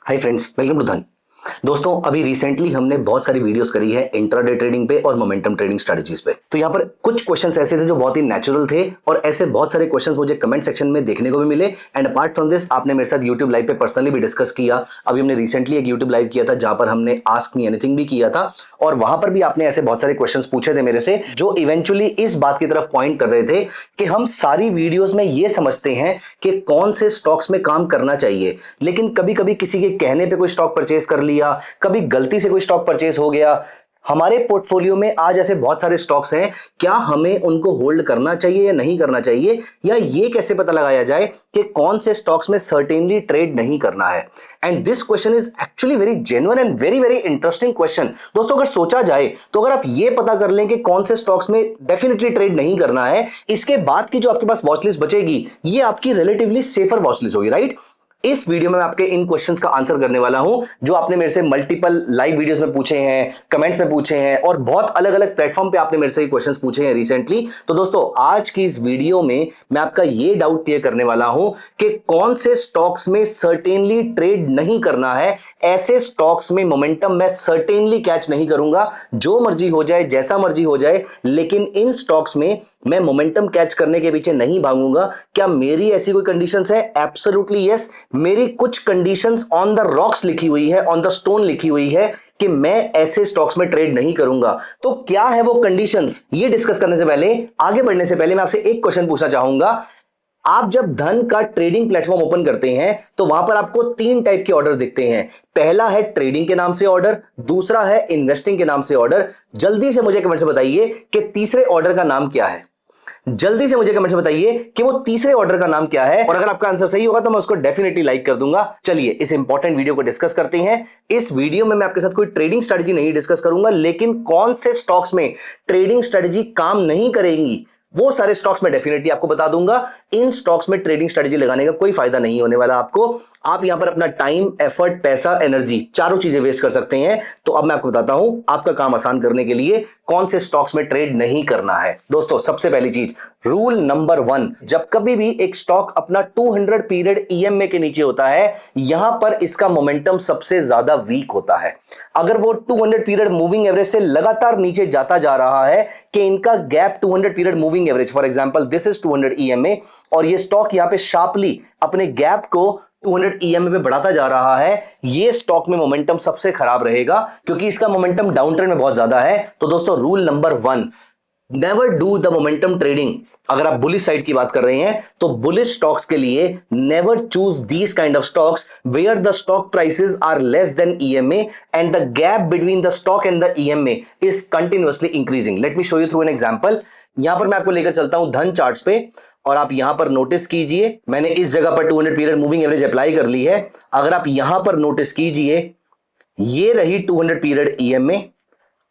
Hi friends, welcome to धन। दोस्तों, अभी रिसेंटली हमने बहुत सारी वीडियोस करी है इंट्राडे ट्रेडिंग पे और मोमेंटम ट्रेडिंग स्ट्रेटजीज पे। तो यहाँ पर कुछ क्वेश्चंस ऐसे थे जो बहुत ही नेचुरल थे और ऐसे बहुत सारे क्वेश्चंस मुझे कमेंट सेक्शन में देखने को भी मिले। एंड अपार्ट फ्रॉम दिस, आपने मेरे साथ यूट्यूब लाइव पे पर्सनली भी डिस्कस किया। अभी हमने रिसेंटली एक यूट्यूब लाइव किया था जहां पर हमने आस्क मी एनीथिंग भी किया था और वहां पर भी आपने ऐसे बहुत सारे क्वेश्चन पूछे थे मेरे से, जो इवेंचुअली इस बात की तरफ पॉइंट कर रहे थे कि हम सारी वीडियोस में ये समझते हैं कि कौन से स्टॉक्स में काम करना चाहिए, लेकिन कभी कभी किसी के कहने पे कोई स्टॉक परचेज कर लिया, कभी गलती से कोई स्टॉक परचेज हो गया। हमारे पोर्टफोलियो में आज ऐसे बहुत सारे स्टॉक्स हैं, क्या हमें उनको होल्ड करना चाहिए या नहीं करना चाहिए, या ये कैसे पता लगाया जाए कि कौन से स्टॉक्स में सर्टेनली ट्रेड नहीं करना है। And this question is actually very genuine and very very interesting question. दोस्तों, अगर सोचा जाए तो अगर आप ये पता कर लें कि कौन से स्टॉक्स में डेफिनेटली ट्रेड नहीं करना है, इसके बाद की जो आपके पास वॉचलिस्ट बचेगी ये आपकी रिलेटिवली सेफर वॉचलिस्ट होगी, राइट। इस वीडियो में मैं आपके इन क्वेश्चंस का आंसर करने वाला हूं जो आपने मेरे से मल्टीपल लाइव वीडियोस में पूछे हैं, कमेंट्स में पूछे हैं और बहुत अलग अलग प्लेटफॉर्म पे आपने मेरे से ये क्वेश्चंस पूछे हैं रिसेंटली। तो दोस्तों, आज की इस वीडियो में मैं आपका ये डाउट क्लियर करने वाला हूं कि कौन से स्टॉक्स में सर्टेनली ट्रेड नहीं करना है। ऐसे स्टॉक्स में मोमेंटम मैं सर्टेनली कैच नहीं करूंगा, जो मर्जी हो जाए, जैसा मर्जी हो जाए, लेकिन इन स्टॉक्स में मैं मोमेंटम कैच करने के पीछे नहीं भागूंगा। क्या मेरी ऐसी कोई कंडीशंस है? Absolutely yes. मेरी कुछ कंडीशंस ऑन द रॉक्स लिखी हुई है, ऑन द स्टोन लिखी हुई है कि मैं ऐसे स्टॉक्स में ट्रेड नहीं करूंगा। तो क्या है वो कंडीशंस, ये डिस्कस करने से पहले, आगे बढ़ने से पहले मैं आपसे एक क्वेश्चन पूछना चाहूंगा। आप जब धन का ट्रेडिंग प्लेटफॉर्म ओपन करते हैं तो वहां पर आपको तीन टाइप के ऑर्डर दिखते हैं। पहला है ट्रेडिंग के नाम से ऑर्डर, दूसरा है इन्वेस्टिंग के नाम से ऑर्डर। जल्दी से मुझे कमेंट से बताइए कि तीसरे ऑर्डर का नाम क्या है। जल्दी से मुझे कमेंट में बताइए कि वो तीसरे ऑर्डर का नाम क्या है, और अगर आपका आंसर सही होगा तो मैं उसको डेफिनेटली लाइक कर दूंगा। चलिए इस इंपॉर्टेंट वीडियो को डिस्कस करते हैं। इस वीडियो में मैं आपके साथ कोई ट्रेडिंग स्ट्रेटजी नहीं डिस्कस करूंगा, लेकिन कौन से स्टॉक्स में ट्रेडिंग स्ट्रेटजी काम नहीं करेगी वो सारे स्टॉक्स में डेफिनेटली आपको बता दूंगा। इन स्टॉक्स में ट्रेडिंग स्ट्रेटजी लगाने का कोई फायदा नहीं होने वाला आपको। आप यहां पर अपना टाइम, एफर्ट, पैसा, एनर्जी, चारों चीजें वेस्ट कर सकते हैं। तो अब मैं आपको बताता हूं आपका काम आसान करने के लिए कौन से स्टॉक्स में ट्रेड नहीं करना है। दोस्तों, सबसे पहली चीज, रूल नंबर 1, जब कभी भी एक स्टॉक अपना 200 पीरियड ईएमए के नीचे होता है, यहां पर इसका मोमेंटम सबसे ज्यादा वीक होता है। अगर वो 200 पीरियड मूविंग एवरेज से लगातार नीचे जाता जा रहा है कि इनका gap 200 period moving average, for example this is 200 EMA, और ये स्टॉक यहां पे शार्पली अपने गैप को 200 ईएमए पे बढ़ाता जा रहा है, ये स्टॉक में मोमेंटम सबसे खराब रहेगा क्योंकि इसका मोमेंटम डाउन ट्रेंड में बहुत ज्यादा है। तो दोस्तों, rule number 1, never do the momentum trading. अगर आप बुलिश साइड की बात कर रहे हैं तो बुलिश स्टॉक्स के लिए never choose these kind of stocks where the stock prices are less than EMA and the gap between the stock and the EMA is continuously increasing. Let me show you through an example. यहां पर मैं आपको लेकर चलता हूं धन charts पे, और आप यहां पर नोटिस कीजिए, मैंने इस जगह पर 200 पीरियड मूविंग एवरेज अप्लाई कर ली है। अगर आप यहां पर नोटिस कीजिए, ये रही 200 पीरियड ईएमए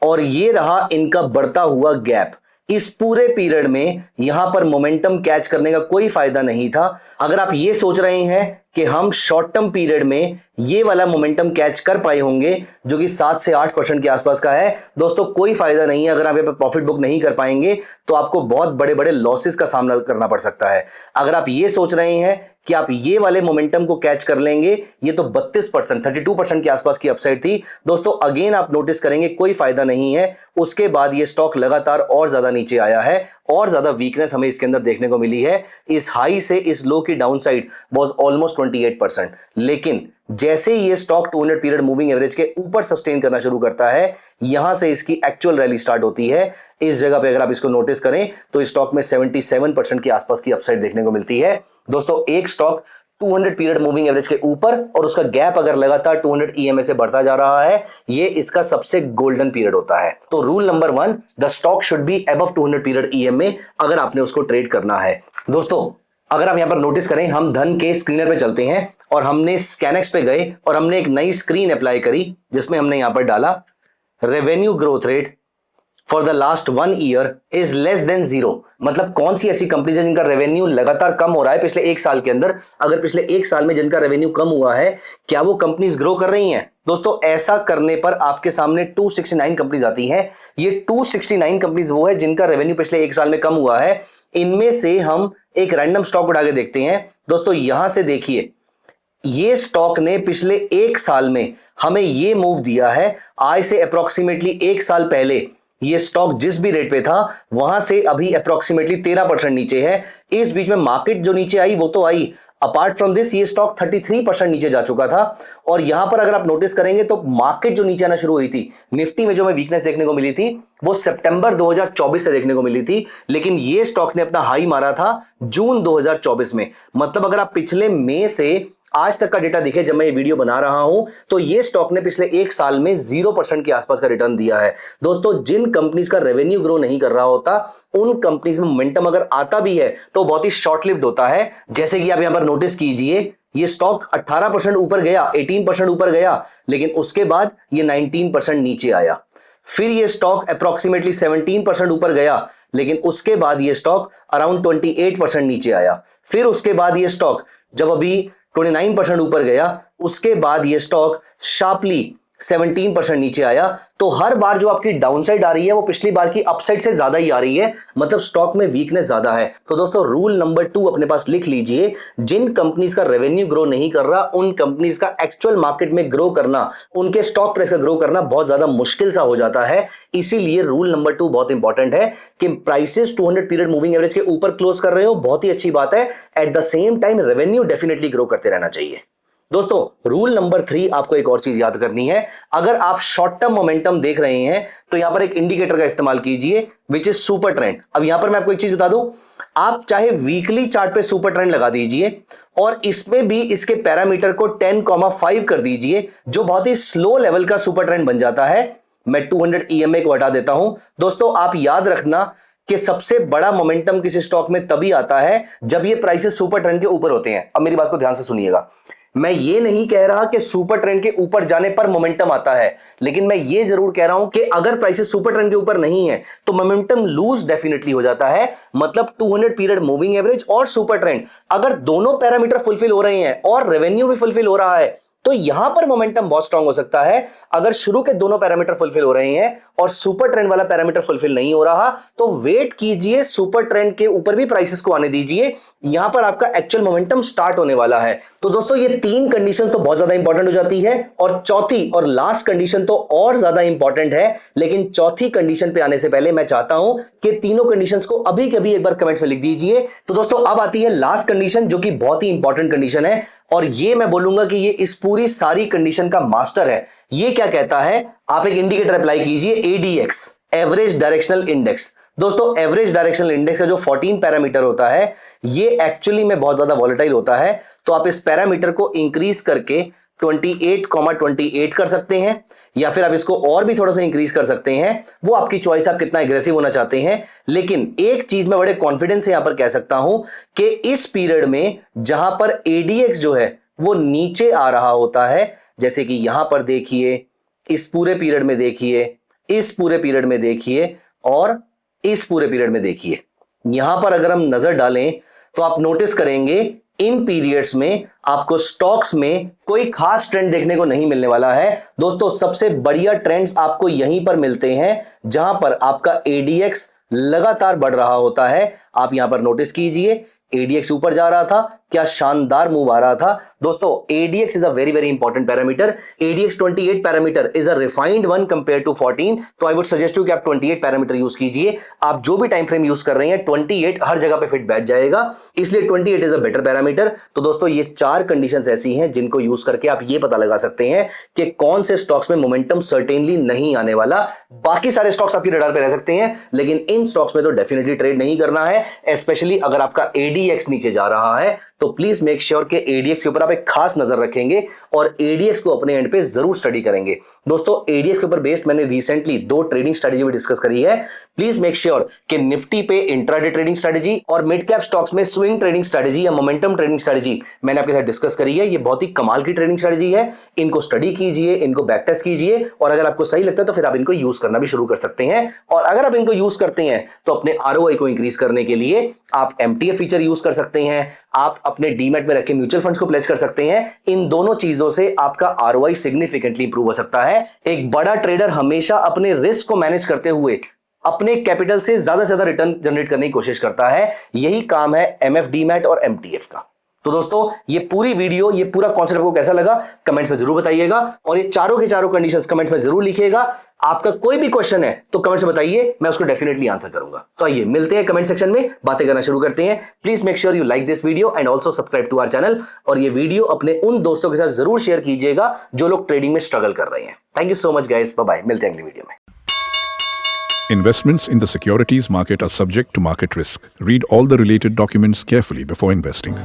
और ये रहा इनका बढ़ता हुआ गैप। इस पूरे पीरियड में यहां पर मोमेंटम कैच करने का कोई फायदा नहीं था। अगर आप ये सोच रहे हैं कि हम शॉर्ट टर्म पीरियड में ये वाला मोमेंटम कैच कर पाए होंगे जो कि 7 से 8% के आसपास का है, दोस्तों कोई फायदा नहीं है। अगर आप ये पे प्रॉफिट बुक नहीं कर पाएंगे तो आपको बहुत बड़े बड़े लॉसेस का सामना करना पड़ सकता है। अगर आप ये सोच रहे हैं कि आप ये वाले मोमेंटम को कैच कर लेंगे, ये तो 32%, 32% के आसपास की अपसाइड थी। दोस्तों, अगेन आप नोटिस करेंगे कोई फायदा नहीं है। उसके बाद ये स्टॉक लगातार और ज्यादा नीचे आया है और ज्यादा वीकनेस हमें इसके अंदर देखने को मिली है। इस हाई से इस लो की डाउन साइड वाज ऑलमोस्ट 28%, लेकिन जैसे ही ये स्टॉक 200 पीरियड मूविंग एवरेज के ऊपर सस्टेन करना शुरू करता है, यहां से इसकी एक्चुअल रैली स्टार्ट होती है। इस जगह पे अगर आप इसको नोटिस करें तो इस स्टॉक में 77% के आसपास की अपसाइड देखने को मिलती है। दोस्तों, एक स्टॉक 200 पीरियड मूविंग एवरेज के ऊपर और उसका गैप अगर लगातार 200 ईएमए से बढ़ता जा रहा है, ये इसका सबसे गोल्डन पीरियड होता है। तो rule number 1, the stock should be above 200 period EMA अगर आपने उसको ट्रेड करना है। दोस्तों, अगर आप यहां पर नोटिस करें, हम धन के स्क्रीनर पे चलते हैं और हमने स्कैनेक्स पे गए और हमने एक नई स्क्रीन अप्लाई करी जिसमें हमने यहां पर डाला revenue growth rate for the last 1 year is less than 0। मतलब कौन सी ऐसी कंपनी है जिनका रेवेन्यू लगातार कम हो रहा है पिछले 1 साल के अंदर। अगर पिछले 1 साल में जिनका रेवेन्यू कम हुआ है, क्या वो कंपनीज ग्रो कर रही हैं? दोस्तों, ऐसा करने पर आपके सामने 269 कंपनीज आती हैं। ये 269 कंपनीज वो है जिनका रेवेन्यू पिछले 1 साल में कम हुआ है। इनमें से हम एक रैंडम स्टॉक उठा के देखते हैं। दोस्तों, यहां से देखिए, ये स्टॉक ने पिछले एक साल में हमें ये मूव दिया है। आज से अप्रोक्सीमेटली एक साल पहले ये स्टॉक जिस भी रेट पे था वहां से अभी अप्रोक्सीमेटली 13% नीचे है। इस बीच में मार्केट जो नीचे आई वो तो आई, अपार्ट फ्रॉम दिस ये स्टॉक 33% नीचे जा चुका था। और यहां पर अगर आप नोटिस करेंगे तो मार्केट जो नीचे आना शुरू हुई थी, निफ्टी में जो हमें वीकनेस देखने को मिली थी वो सितंबर 2024 से देखने को मिली थी, लेकिन ये स्टॉक ने अपना हाई मारा था जून 2024 में। मतलब अगर आप पिछले मई से आज तक का डेटा दिखे जब मैं ये वीडियो बना रहा हूं तो ये स्टॉक ने पिछले एक साल में 0% के आसपास का रिटर्न दिया है। दोस्तों, जिन कंपनीज का रेवेन्यू ग्रो नहीं कर रहा होता उन कंपनीज में मोमेंटम अगर आता भी है तो बहुत ही शॉर्ट लिव्ड होता है। जैसे कि आप यहां पर नोटिस कीजिए, ये स्टॉक 18% ऊपर गया, 18% ऊपर गया, लेकिन उसके बाद ये 19% नीचे आया। फिर ये स्टॉक अप्रोक्सीमेटली 17% ऊपर गया, लेकिन उसके बाद ये स्टॉक अराउंड 28% नीचे आया। फिर उसके बाद ये स्टॉक जब अभी 29% ऊपर गया, उसके बाद ये स्टॉक शार्पली 17% नीचे आया। तो हर बार जो आपकी डाउनसाइड आ रही है वो पिछली बार की अपसाइड से ज्यादा ही आ रही है, मतलब स्टॉक में वीकनेस ज्यादा है। तो दोस्तों, रूल नंबर 2 अपने पास लिख लीजिए, जिन कंपनीज का रेवेन्यू ग्रो नहीं कर रहा उन कंपनीज का एक्चुअल मार्केट में ग्रो करना, उनके स्टॉक प्राइस का ग्रो करना बहुत ज्यादा मुश्किल सा हो जाता है। इसीलिए रूल नंबर 2 बहुत इंपॉर्टेंट है कि प्राइसेस 200 पीरियड मूविंग एवरेज के ऊपर क्लोज कर रहे हो, बहुत ही अच्छी बात है। At the same time revenue definitely grow करते रहना चाहिए। दोस्तों, रूल नंबर 3 आपको एक और चीज याद करनी है। अगर आप शॉर्ट टर्म मोमेंटम देख रहे हैं तो यहां पर एक इंडिकेटर का इस्तेमाल कीजिए विच इज सुपर ट्रेंड। अब यहां पर मैं आपको एक चीज बता दूं, आप चाहे वीकली चार्ट पे सुपर ट्रेंड लगा दीजिए और इसमें भी इसके पैरामीटर को 10,5 कर दीजिए, जो बहुत ही स्लो लेवल का सुपर ट्रेंड बन जाता है। मैं 200 EMA को हटा देता हूं। दोस्तों, आप याद रखना कि सबसे बड़ा मोमेंटम किसी स्टॉक में तभी आता है जब ये प्राइसेस सुपर ट्रेंड के ऊपर होते हैं। अब मेरी बात को ध्यान से सुनिएगा, मैं ये नहीं कह रहा कि सुपर ट्रेंड के ऊपर जाने पर मोमेंटम आता है, लेकिन मैं ये जरूर कह रहा हूं कि अगर प्राइसेस सुपर ट्रेंड के ऊपर नहीं है तो मोमेंटम लूज डेफिनेटली हो जाता है। मतलब 200 पीरियड मूविंग एवरेज और सुपर ट्रेंड अगर दोनों पैरामीटर फुलफिल हो रहे हैं और रेवेन्यू भी फुलफिल हो रहा है तो यहां पर मोमेंटम बहुत स्ट्रांग हो सकता है। अगर शुरू के दोनों पैरामीटर फुलफिल हो रहे हैं और सुपर ट्रेंड वाला पैरामीटर फुलफिल नहीं हो रहा तो वेट कीजिए, सुपर ट्रेंड के ऊपर भी प्राइसेस को आने दीजिए, यहां पर आपका एक्चुअल मोमेंटम स्टार्ट होने वाला है। तो दोस्तों, ये 3 कंडीशन तो बहुत ज्यादा इंपॉर्टेंट हो जाती है और चौथी और लास्ट कंडीशन तो और ज्यादा इंपॉर्टेंट है। लेकिन चौथी कंडीशन पे आने से पहले मैं चाहता हूं कि तीनों कंडीशंस को अभी कभी एक बार कमेंट्स में लिख दीजिए। तो दोस्तों, अब आती है लास्ट कंडीशन जो कि बहुत ही इंपॉर्टेंट कंडीशन है और ये मैं बोलूंगा कि ये इस पूरी सारी कंडीशन का मास्टर है। ये क्या कहता है, आप एक इंडिकेटर अप्लाई कीजिए, ADX, एवरेज डायरेक्शनल इंडेक्स। दोस्तों, एवरेज डायरेक्शनल इंडेक्स का जो 14 पैरामीटर होता है ये एक्चुअली में बहुत ज्यादा वॉलेटाइल होता है। तो आप इस पैरामीटर को इंक्रीज करके 28,28 कर सकते हैं या फिर आप इसको और भी थोड़ा सा इंक्रीज कर सकते हैं, वो आपकी चॉइस, आप कितना एग्रेसिव होना चाहते हैं। लेकिन एक चीज मैं बड़े कॉन्फिडेंस से यहां पर कह सकता हूं कि इस पीरियड में जहां पर ADX जो है वो नीचे आ रहा होता है, जैसे कि यहां पर देखिए, इस पूरे पीरियड में देखिए, इस पूरे पीरियड में देखिए और इस पूरे पीरियड में देखिए, यहां पर अगर हम नजर डालें तो आप नोटिस करेंगे इन पीरियड्स में आपको स्टॉक्स में कोई खास ट्रेंड देखने को नहीं मिलने वाला है। दोस्तों, सबसे बढ़िया ट्रेंड्स आपको यहीं पर मिलते हैं जहां पर आपका ADX लगातार बढ़ रहा होता है। आप यहां पर नोटिस कीजिए, ADX ऊपर जा रहा था, क्या शानदार मूव आ रहा था। दोस्तों, ADX is a very very important parameter. ADX 28 parameter is a refined one compare to 14। तो आई वुड सजेस्ट यू कि आप 28 पैरामीटर यूज कीजिए। आप जो भी टाइम फ्रेम यूज कर रहे हैं 28 हर जगह पे फिट बैठ जाएगा, इसलिए 28 इज अ बेटर पैरामीटर। तो दोस्तों, ये 4 कंडीशंस ऐसी हैं जिनको यूज करके आप ये पता लगा सकते हैं कि कौन से स्टॉक्स में मोमेंटम सर्टेनली नहीं आने वाला। बाकी सारे स्टॉक्स आपकी रडार पे रह सकते हैं, लेकिन इन स्टॉक्स में तो डेफिनेटली ट्रेड नहीं करना है, स्पेशली अगर आपका ADX नीचे जा रहा है। तो प्लीज मेक श्योर कि ADX के ऊपर आप एक खास नजर रखेंगे और ADX को अपने एंड पे जरूर स्टडी करेंगे। दोस्तों, ADX के ऊपर बेस्ड मैंने रिसेंटली 2 ट्रेडिंग स्ट्रेटजी भी डिस्कस करी है। प्लीज मेक श्योर कि निफ्टी पे इंट्राडे ट्रेडिंग स्ट्रेटजी और मिड कैप स्टॉक्स में स्विंग ट्रेडिंग स्ट्रेटजी या मोमेंटम ट्रेडिंग स्ट्रेटजी मैंने आपके साथ डिस्कस करी है। ये बहुत ही कमाल की ट्रेडिंग स्ट्रेटजी है, इनको स्टडी कीजिए, इनको बैक टेस्ट कीजिए और अगर आपको सही लगता है तो फिर आप इनको यूज करना भी शुरू कर सकते हैं। और अगर आप इनको यूज करते हैं तो अपने ROI को इंक्रीज करने के लिए आप MTF फीचर यूज कर सकते हैं, आप अपने डीमैट में रखे म्यूचुअल फंड्स को प्लेज कर सकते हैं। इन दोनों चीजों से आपका ROI सिग्निफिकेंटली इंप्रूव हो सकता है। एक बड़ा ट्रेडर हमेशा अपने रिस्क को मैनेज करते हुए अपने कैपिटल से ज्यादा रिटर्न जनरेट करने की कोशिश करता है। यही काम है MF डीमैट और MTF का। तो दोस्तों ये पूरी वीडियो, ये पूरा कॉन्सेप्ट आपको कैसा लगा कमेंट्स में जरूर बताइएगा, और ये चारों के चारों कंडीशंस कमेंट्स में जरूर लिखिएगा। आपका कोई भी क्वेश्चन है तो कमेंट्स में बताइए, मैं उसको डेफिनेटली आंसर करूंगा। तो आइए मिलते हैं कमेंट सेक्शन में, बातें करना शुरू करते हैं। Please make sure you like this video and also subscribe to our channel, और ये वीडियो अपने उन दोस्तों के साथ जरूर शेयर कीजिएगा जो लोग ट्रेडिंग में स्ट्रगल कर रहे हैं। Thank you so much guys, bye bye, मिलते हैं अगली वीडियो में। Investments in the securities market are subject to market risk. Read all the related documents carefully before investing.